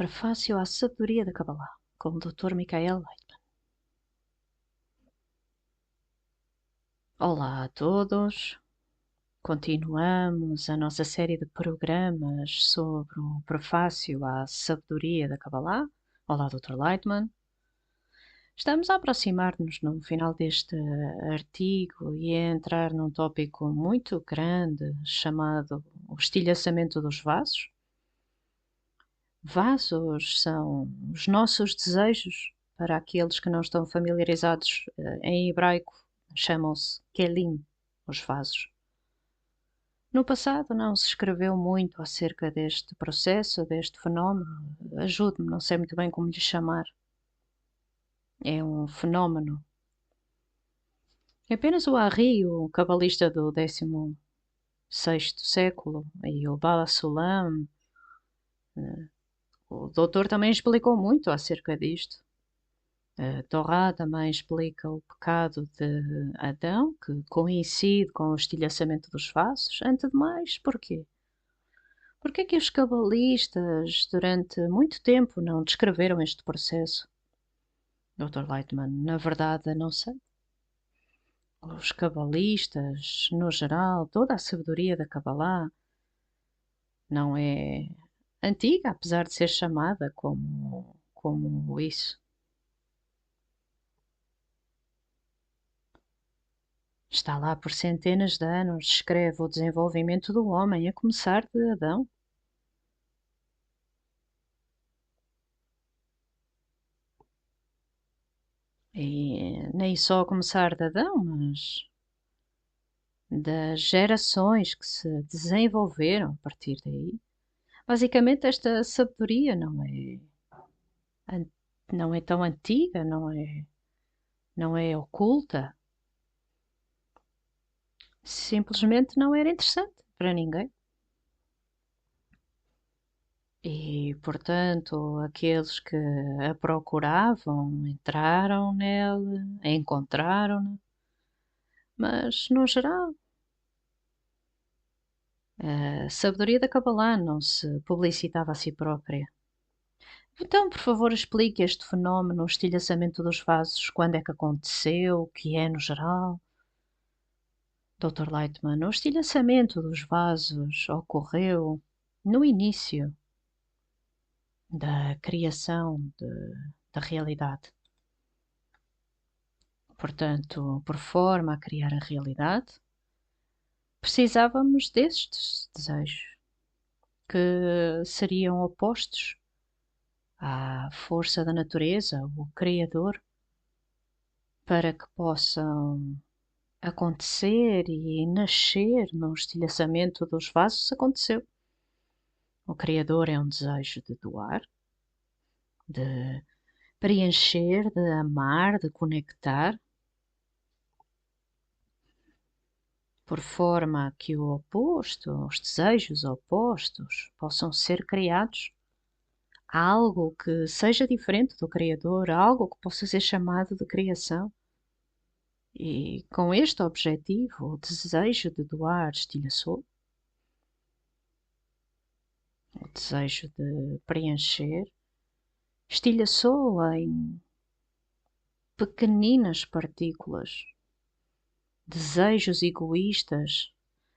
Prefácio à Sabedoria da Kabbalah, com o Dr. Michael Leitman. Olá a todos! Continuamos a nossa série de programas sobre o Prefácio à Sabedoria da Kabbalah. Olá, Dr. Leitman. Estamos a aproximar-nos no final deste artigo e a entrar num tópico muito grande chamado o estilhaçamento dos vasos. Vasos são os nossos desejos. Para aqueles que não estão familiarizados, em hebraico chamam-se kelim, os vasos. No passado não se escreveu muito acerca deste processo, deste fenómeno. Ajude-me, não sei muito bem como lhe chamar. É um fenómeno. Apenas o Arri, o cabalista do 16º século, e o Bala Sulam, o doutor também explicou muito acerca disto. A Torá também explica o pecado de Adão, que coincide com o estilhaçamento dos vasos. Antes de mais, porquê? Porquê é que os cabalistas, durante muito tempo, não descreveram este processo? Dr. Leitman, na verdade, não sei. Os cabalistas, no geral, toda a sabedoria da Kabbalah não é antiga, apesar de ser chamada como isso. Está lá por centenas de anos, descreve o desenvolvimento do homem, a começar de Adão. E nem só a começar de Adão, mas das gerações que se desenvolveram a partir daí. Basicamente, esta sabedoria an- não é tão antiga, não é oculta. Simplesmente não era interessante para ninguém. E, portanto, aqueles que a procuravam entraram nela, encontraram-na, mas, no geral, a sabedoria da Kabbalah não se publicitava a si própria. Então, por favor, explique este fenómeno, o estilhaçamento dos vasos, quando é que aconteceu, o que é no geral. Dr. Leitman, o estilhaçamento dos vasos ocorreu no início da criação da realidade. Portanto, por forma a criar a realidade, precisávamos destes desejos, que seriam opostos à força da natureza, o Criador, para que possam acontecer e nascer no estilhaçamento dos vasos. Aconteceu. O Criador é um desejo de doar, de preencher, de amar, de conectar, por forma que o oposto, os desejos opostos, possam ser criados. Algo que seja diferente do Criador, algo que possa ser chamado de criação. E com este objetivo, o desejo de doar estilhaçou, o desejo de preencher estilhaçou em pequeninas partículas, desejos egoístas.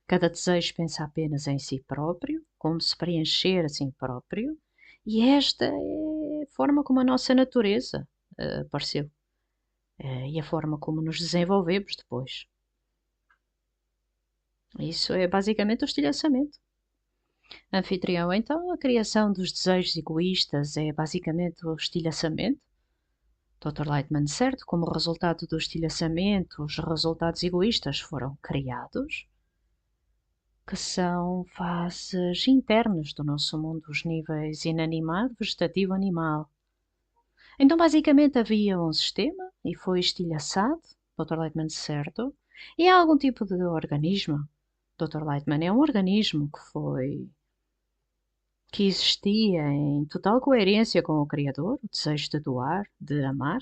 Cada desejo pensa apenas em si próprio, como se preencher a si próprio, e esta é a forma como a nossa natureza apareceu, e a forma como nos desenvolvemos depois. Isso é basicamente o estilhaçamento. Anfitrião, então a criação dos desejos egoístas é basicamente o estilhaçamento? Dr. Leitman, certo, como resultado do estilhaçamento, os resultados egoístas foram criados, que são fases internas do nosso mundo, os níveis inanimado, vegetativo, animal. Então, basicamente, havia um sistema e foi estilhaçado, Dr. Leitman, certo, e é algum tipo de organismo. Dr. Leitman é um organismo que existia em total coerência com o Criador, o desejo de doar, de amar,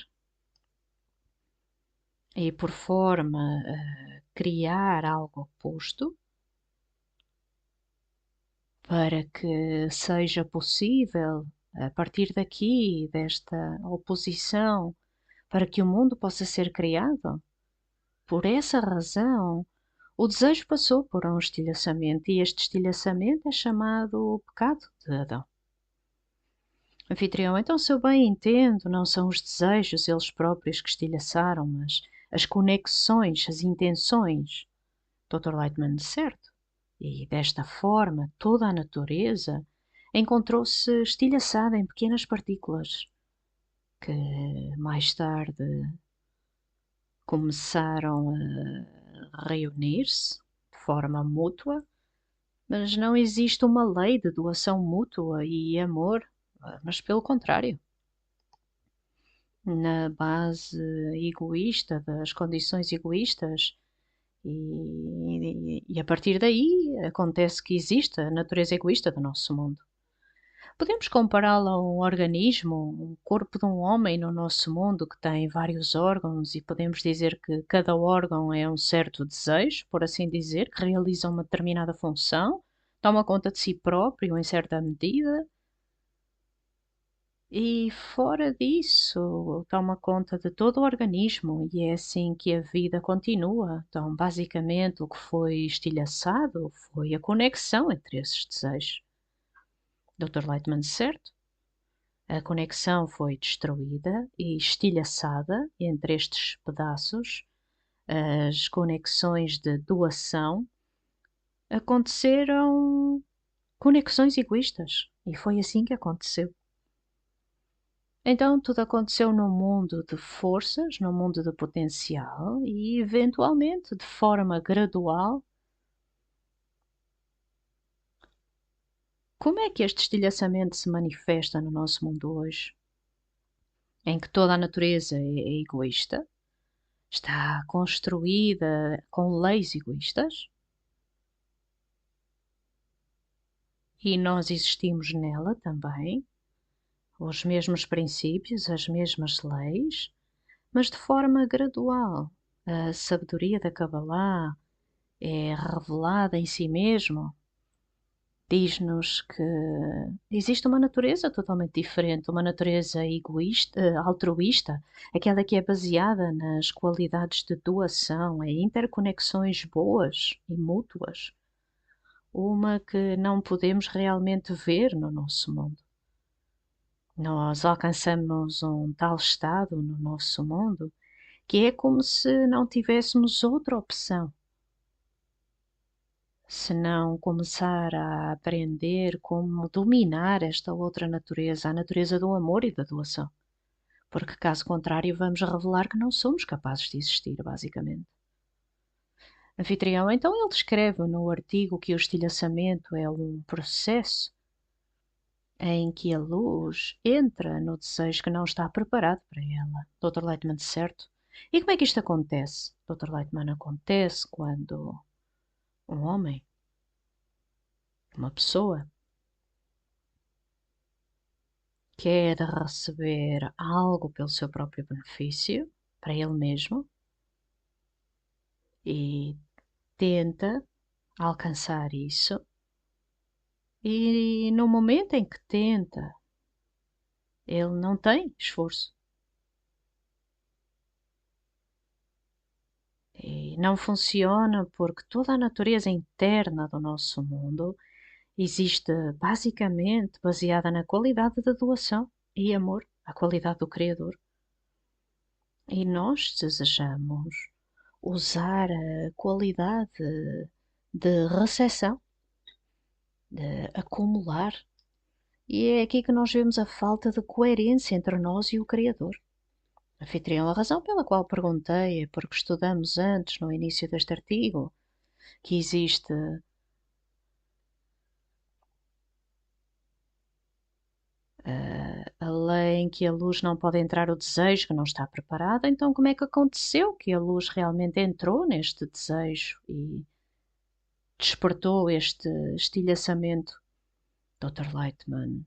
e por forma a criar algo oposto, para que seja possível a partir daqui, desta oposição, para que o mundo possa ser criado. Por essa razão, o desejo passou por um estilhaçamento e este estilhaçamento é chamado o pecado de Adão. Anfitrião, então, se eu bem entendo, não são os desejos eles próprios que estilhaçaram, mas as conexões, as intenções. Dr. Lightman, certo. E desta forma, toda a natureza encontrou-se estilhaçada em pequenas partículas que mais tarde começaram a reunir-se de forma mútua, mas não existe uma lei de doação mútua e amor, mas pelo contrário. Na base egoísta das condições egoístas, e a partir daí acontece que existe a natureza egoísta do nosso mundo. Podemos compará-la a um organismo, um corpo de um homem no nosso mundo que tem vários órgãos e podemos dizer que cada órgão é um certo desejo, por assim dizer, que realiza uma determinada função, toma conta de si próprio em certa medida e fora disso toma conta de todo o organismo e é assim que a vida continua. Então, basicamente, o que foi estilhaçado foi a conexão entre esses desejos. Dr. Lightman, certo? A conexão foi destruída e estilhaçada entre estes pedaços. As conexões de doação aconteceram conexões egoístas e foi assim que aconteceu. Então tudo aconteceu num mundo de forças, num mundo de potencial e eventualmente de forma gradual. Como é que este estilhaçamento se manifesta no nosso mundo hoje? Em que toda a natureza é egoísta? Está construída com leis egoístas e nós existimos nela também, os mesmos princípios, as mesmas leis, mas de forma gradual. A sabedoria da Kabbalah é revelada em si mesmo. Diz-nos que existe uma natureza totalmente diferente, uma natureza egoísta, altruísta, aquela que é baseada nas qualidades de doação, em interconexões boas e mútuas, uma que não podemos realmente ver no nosso mundo. Nós alcançamos um tal estado no nosso mundo que é como se não tivéssemos outra opção se não começar a aprender como dominar esta outra natureza, a natureza do amor e da doação. Porque, caso contrário, vamos revelar que não somos capazes de existir, basicamente. Anfitrião, então ele descreve no artigo que o estilhaçamento é um processo em que a luz entra no desejo que não está preparado para ela. Dr. Lightman, certo? E como é que isto acontece? Dr. Lightman, acontece quando um homem, uma pessoa, quer receber algo pelo seu próprio benefício, para ele mesmo, e tenta alcançar isso, e no momento em que tenta, ele não tem esforço. E não funciona porque toda a natureza interna do nosso mundo existe basicamente baseada na qualidade da doação e amor, a qualidade do Criador. E nós desejamos usar a qualidade de recepção, de acumular. E é aqui que nós vemos a falta de coerência entre nós e o Criador. Anfitrião, a razão pela qual perguntei é porque estudamos antes, no início deste artigo, que existe a lei em que a luz não pode entrar o desejo que não está preparada. Então, como é que aconteceu que a luz realmente entrou neste desejo e despertou este estilhaçamento? Dr. Lightman,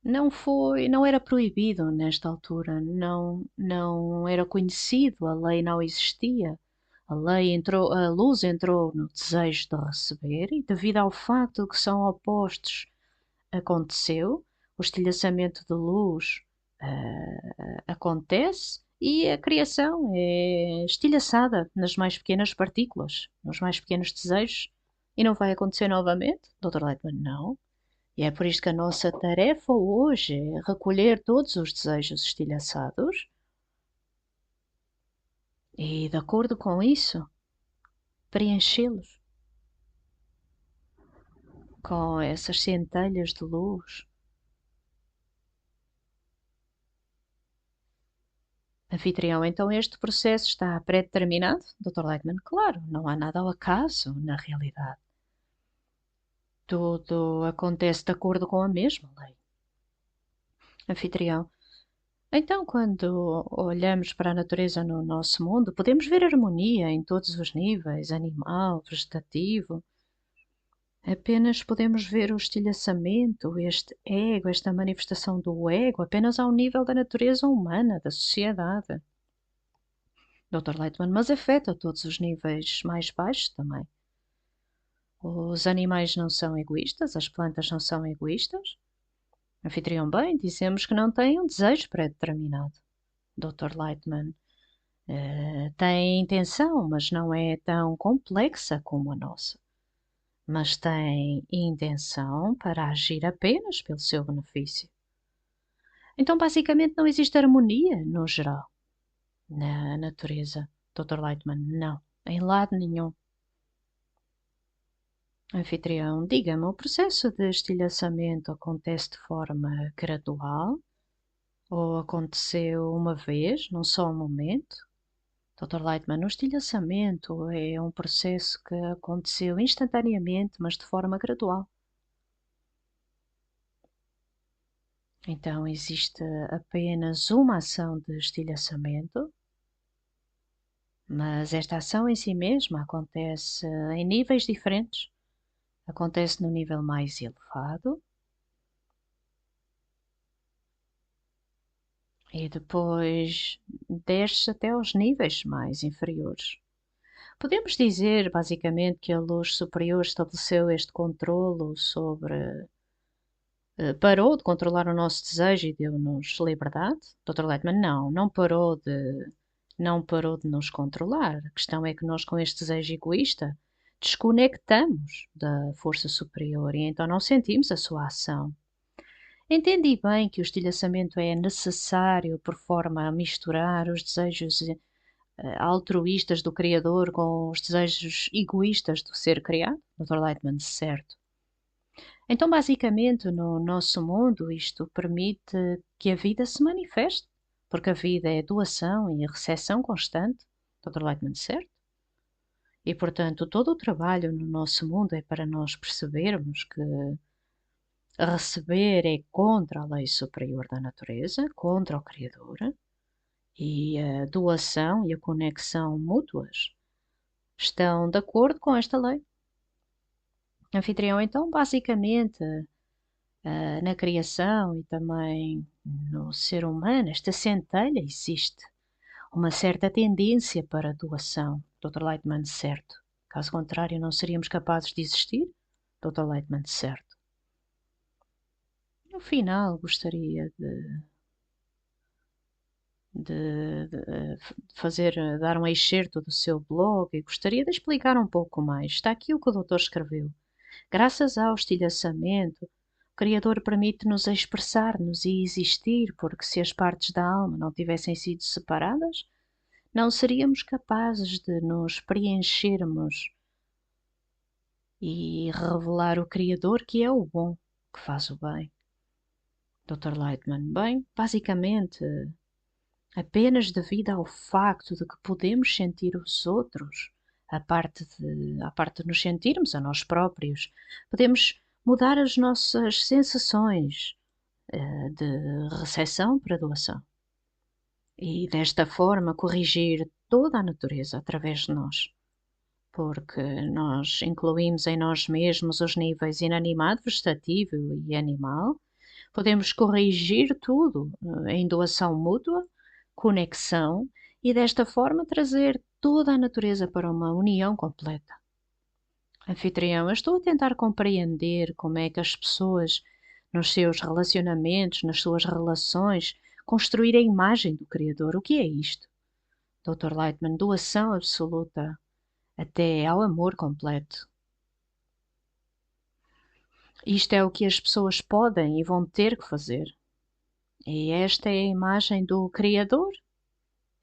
não era proibido nesta altura, não era conhecido, a lei não existia. A lei entrou, a luz entrou no desejo de receber e devido ao facto de que são opostos, aconteceu. o estilhaçamento de luz acontece e a criação é estilhaçada nas mais pequenas partículas, nos mais pequenos desejos. E não vai acontecer novamente? Dr. Lightman, não. E é por isto que a nossa tarefa hoje é recolher todos os desejos estilhaçados e, de acordo com isso, preenchê-los com essas centelhas de luz. Anfitrião, então este processo está pré-determinado? Dr. Lightman, claro, não há nada ao acaso na realidade. Tudo acontece de acordo com a mesma lei. Anfitrião, então quando olhamos para a natureza no nosso mundo, podemos ver harmonia em todos os níveis, animal, vegetativo. Apenas podemos ver o estilhaçamento, este ego, esta manifestação do ego, apenas ao nível da natureza humana, da sociedade. Dr. Lightman, mas afeta todos os níveis mais baixos também. Os animais não são egoístas, as plantas não são egoístas. Anfitrião, bem, dizemos que não têm um desejo pré-determinado. Dr. Lightman, tem intenção, mas não é tão complexa como a nossa. Mas tem intenção para agir apenas pelo seu benefício. Então, basicamente, não existe harmonia no geral na natureza. Dr. Lightman, não, em lado nenhum. Anfitrião, diga-me, o processo de estilhaçamento acontece de forma gradual ou aconteceu uma vez, num só momento? Dr. Lightman, o estilhaçamento é um processo que aconteceu instantaneamente, mas de forma gradual. Então, existe apenas uma ação de estilhaçamento, mas esta ação em si mesma acontece em níveis diferentes. Acontece no nível mais elevado e depois desce até aos níveis mais inferiores. Podemos dizer, basicamente, que a luz superior estabeleceu este controlo sobre. Parou de controlar o nosso desejo e deu-nos liberdade? Dr. Leitman, não, não parou de nos controlar. A questão é que nós, com este desejo egoísta, desconectamos da força superior e então não sentimos a sua ação. Entendi bem que o estilhaçamento é necessário por forma a misturar os desejos altruístas do Criador com os desejos egoístas do ser criado? Dr. Lightman, certo. Então, basicamente, no nosso mundo, isto permite que a vida se manifeste, porque a vida é doação e recepção constante. Dr. Lightman, certo? E, portanto, todo o trabalho no nosso mundo é para nós percebermos que receber é contra a lei superior da natureza, contra o Criador, e a doação e a conexão mútuas estão de acordo com esta lei. Anfitrião, então, basicamente, na criação e também no ser humano, esta centelha existe uma certa tendência para a doação. Dr. Lightman, certo. Caso contrário, não seríamos capazes de existir? Dr. Lightman, certo. No final, gostaria de fazer, dar um excerto do seu blog e gostaria de explicar um pouco mais. Está aqui o que o doutor escreveu. Graças ao estilhaçamento, o Criador permite-nos expressar-nos e existir, porque se as partes da alma não tivessem sido separadas, não seríamos capazes de nos preenchermos e revelar o Criador que é o bom, que faz o bem. Dr. Lightman, bem, basicamente, apenas devido ao facto de que podemos sentir os outros, a parte de nos sentirmos a nós próprios, podemos mudar as nossas sensações de recepção para doação e desta forma corrigir toda a natureza através de nós, porque nós incluímos em nós mesmos os níveis inanimado, vegetativo e animal, podemos corrigir tudo em doação mútua, conexão e desta forma trazer toda a natureza para uma união completa. Anfitrião, eu estou a tentar compreender como é que as pessoas nos seus relacionamentos, nas suas relações, construir a imagem do Criador. O que é isto? Dr. Lightman, doação absoluta até ao amor completo. Isto é o que as pessoas podem e vão ter que fazer. E esta é a imagem do Criador,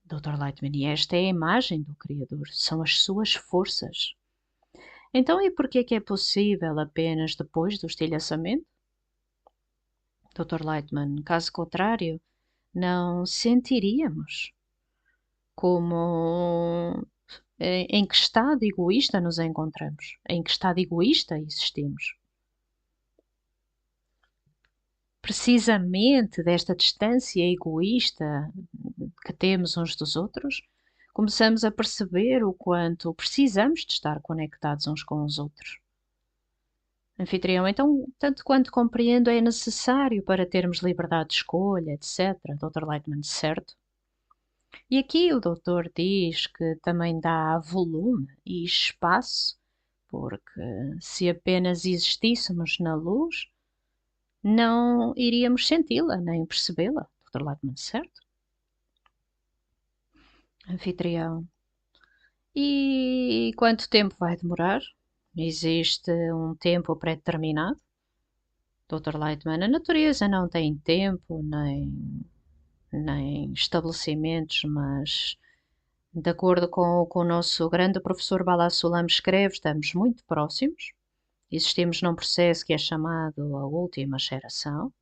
Dr. Lightman, e esta é a imagem do Criador, são as suas forças. Então, e por que é possível apenas depois do estilhaçamento? Dr. Lightman, caso contrário, não sentiríamos como em que estado egoísta nos encontramos, em que estado egoísta existimos. Precisamente desta distância egoísta que temos uns dos outros, começamos a perceber o quanto precisamos de estar conectados uns com os outros. Anfitrião, então, tanto quanto compreendo, é necessário para termos liberdade de escolha, etc. Dr. Lightman, certo? E aqui o doutor diz que também dá volume e espaço, porque se apenas existíssemos na luz, não iríamos senti-la nem percebê-la. Dr. Lightman, certo? Anfitrião, e quanto tempo vai demorar? Existe um tempo pré-determinado? Dr. Lightman, a natureza não tem tempo nem estabelecimentos, mas de acordo com o nosso grande professor Balassulam escreve, estamos muito próximos. Existimos num processo que é chamado a última geração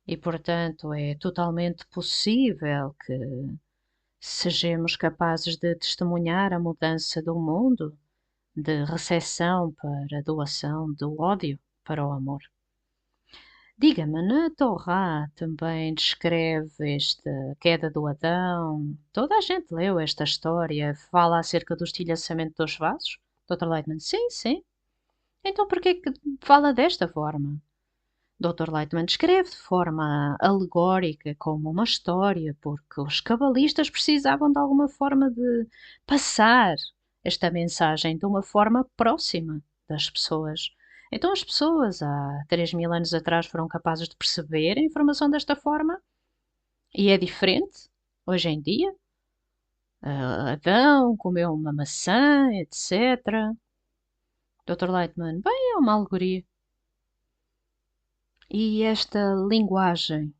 e, portanto, é totalmente possível que sejamos capazes de testemunhar a mudança do mundo de recepção para doação, do ódio para o amor. Diga-me, na Torá também descreve esta queda do Adão? Toda a gente leu esta história, fala acerca do estilhaçamento dos vasos? Dr. Lightman, sim, sim. Então por que fala desta forma? Dr. Lightman descreve de forma alegórica, como uma história, porque os cabalistas precisavam de alguma forma de passar esta mensagem de uma forma próxima das pessoas. Então as pessoas há 3.000 anos atrás foram capazes de perceber a informação desta forma e é diferente hoje em dia. Adão comeu uma maçã, etc. Dr. Lightman, bem, é uma alegoria. E esta linguagem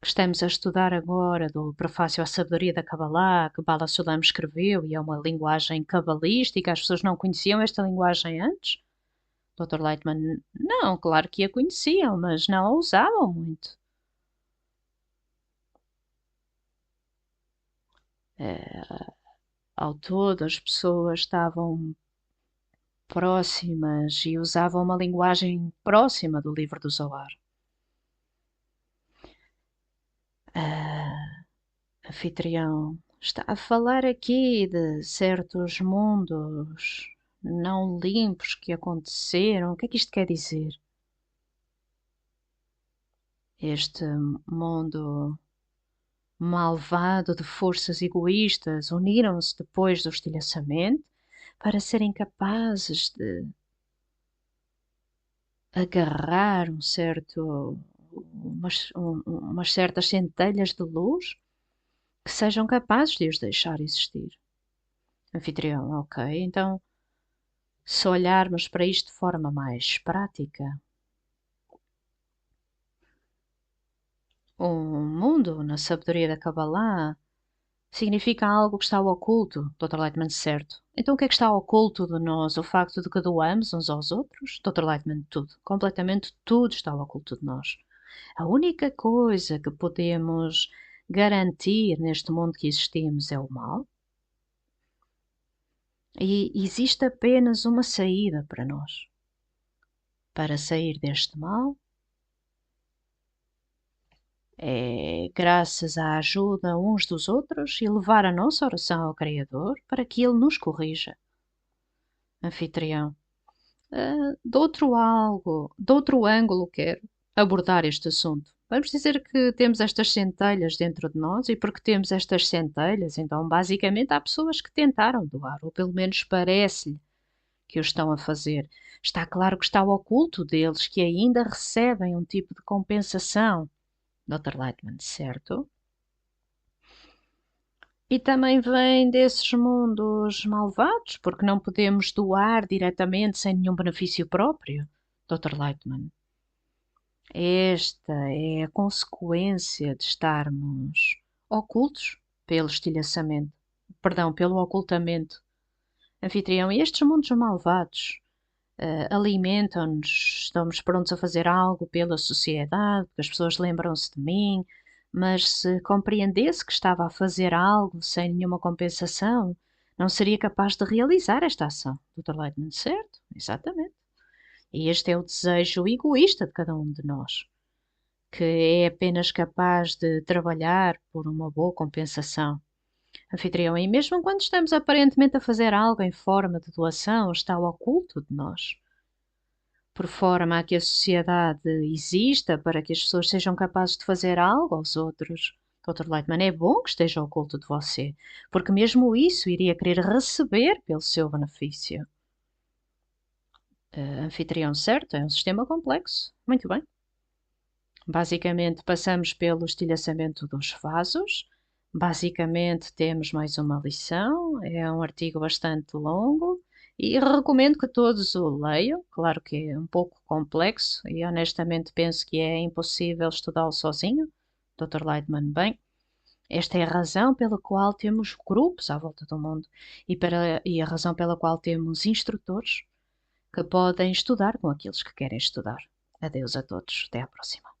que estamos a estudar agora, do Prefácio à Sabedoria da Kabbalah, que Bala Sulam escreveu, e é uma linguagem cabalística, as pessoas não conheciam esta linguagem antes? Dr. Lightman, não, claro que a conheciam, mas não a usavam muito. Ao todo, as pessoas estavam próximas e usavam uma linguagem próxima do livro do Zohar. Anfitrião, está a falar aqui de certos mundos não limpos que aconteceram. O que é que isto quer dizer? Este mundo malvado de forças egoístas uniram-se depois do estilhaçamento para serem capazes de agarrar umas certas centelhas de luz que sejam capazes de os deixar existir. Anfitrião, ok, então se olharmos para isto de forma mais prática, o mundo na sabedoria da Kabbalah significa algo que está oculto, Dr. Lightman, certo. Então o que é que está oculto de nós? O facto de que doamos uns aos outros? Dr. Lightman, tudo. Completamente tudo está oculto de nós. A única coisa que podemos garantir neste mundo que existimos é o mal. E existe apenas uma saída para nós. Para sair deste mal é graças à ajuda uns dos outros e levar a nossa oração ao Criador para que Ele nos corrija. Anfitrião, de outro ângulo quero abordar este assunto. Vamos dizer que temos estas centelhas dentro de nós e porque temos estas centelhas, então basicamente há pessoas que tentaram doar, ou pelo menos parece-lhe que o estão a fazer. Está claro que está o oculto deles, que ainda recebem um tipo de compensação, Dr. Lightman, certo? E também vem desses mundos malvados, porque não podemos doar diretamente sem nenhum benefício próprio, Dr. Lightman. Esta é a consequência de estarmos ocultos pelo estilhaçamento, perdão, pelo ocultamento. Anfitrião, e estes mundos malvados alimentam-nos, estamos prontos a fazer algo pela sociedade, porque as pessoas lembram-se de mim, mas se compreendesse que estava a fazer algo sem nenhuma compensação, não seria capaz de realizar esta ação. Dr. Leitman, certo? Exatamente. E este é o desejo egoísta de cada um de nós, que é apenas capaz de trabalhar por uma boa compensação. Anfitrião, e mesmo quando estamos aparentemente a fazer algo em forma de doação, está oculto de nós, por forma a que a sociedade exista para que as pessoas sejam capazes de fazer algo aos outros. Dr. Leitman, é bom que esteja oculto de você, porque mesmo isso iria querer receber pelo seu benefício. Anfitrião, certo, é um sistema complexo. Muito bem. Basicamente, passamos pelo estilhaçamento dos vasos. Basicamente, temos mais uma lição. É um artigo bastante longo e recomendo que todos o leiam. Claro que é um pouco complexo e honestamente penso que é impossível estudá-lo sozinho. Dr. Lightman, bem, esta é a razão pela qual temos grupos à volta do mundo e a razão pela qual temos instrutores que podem estudar com aqueles que querem estudar. Adeus a todos. Até à próxima.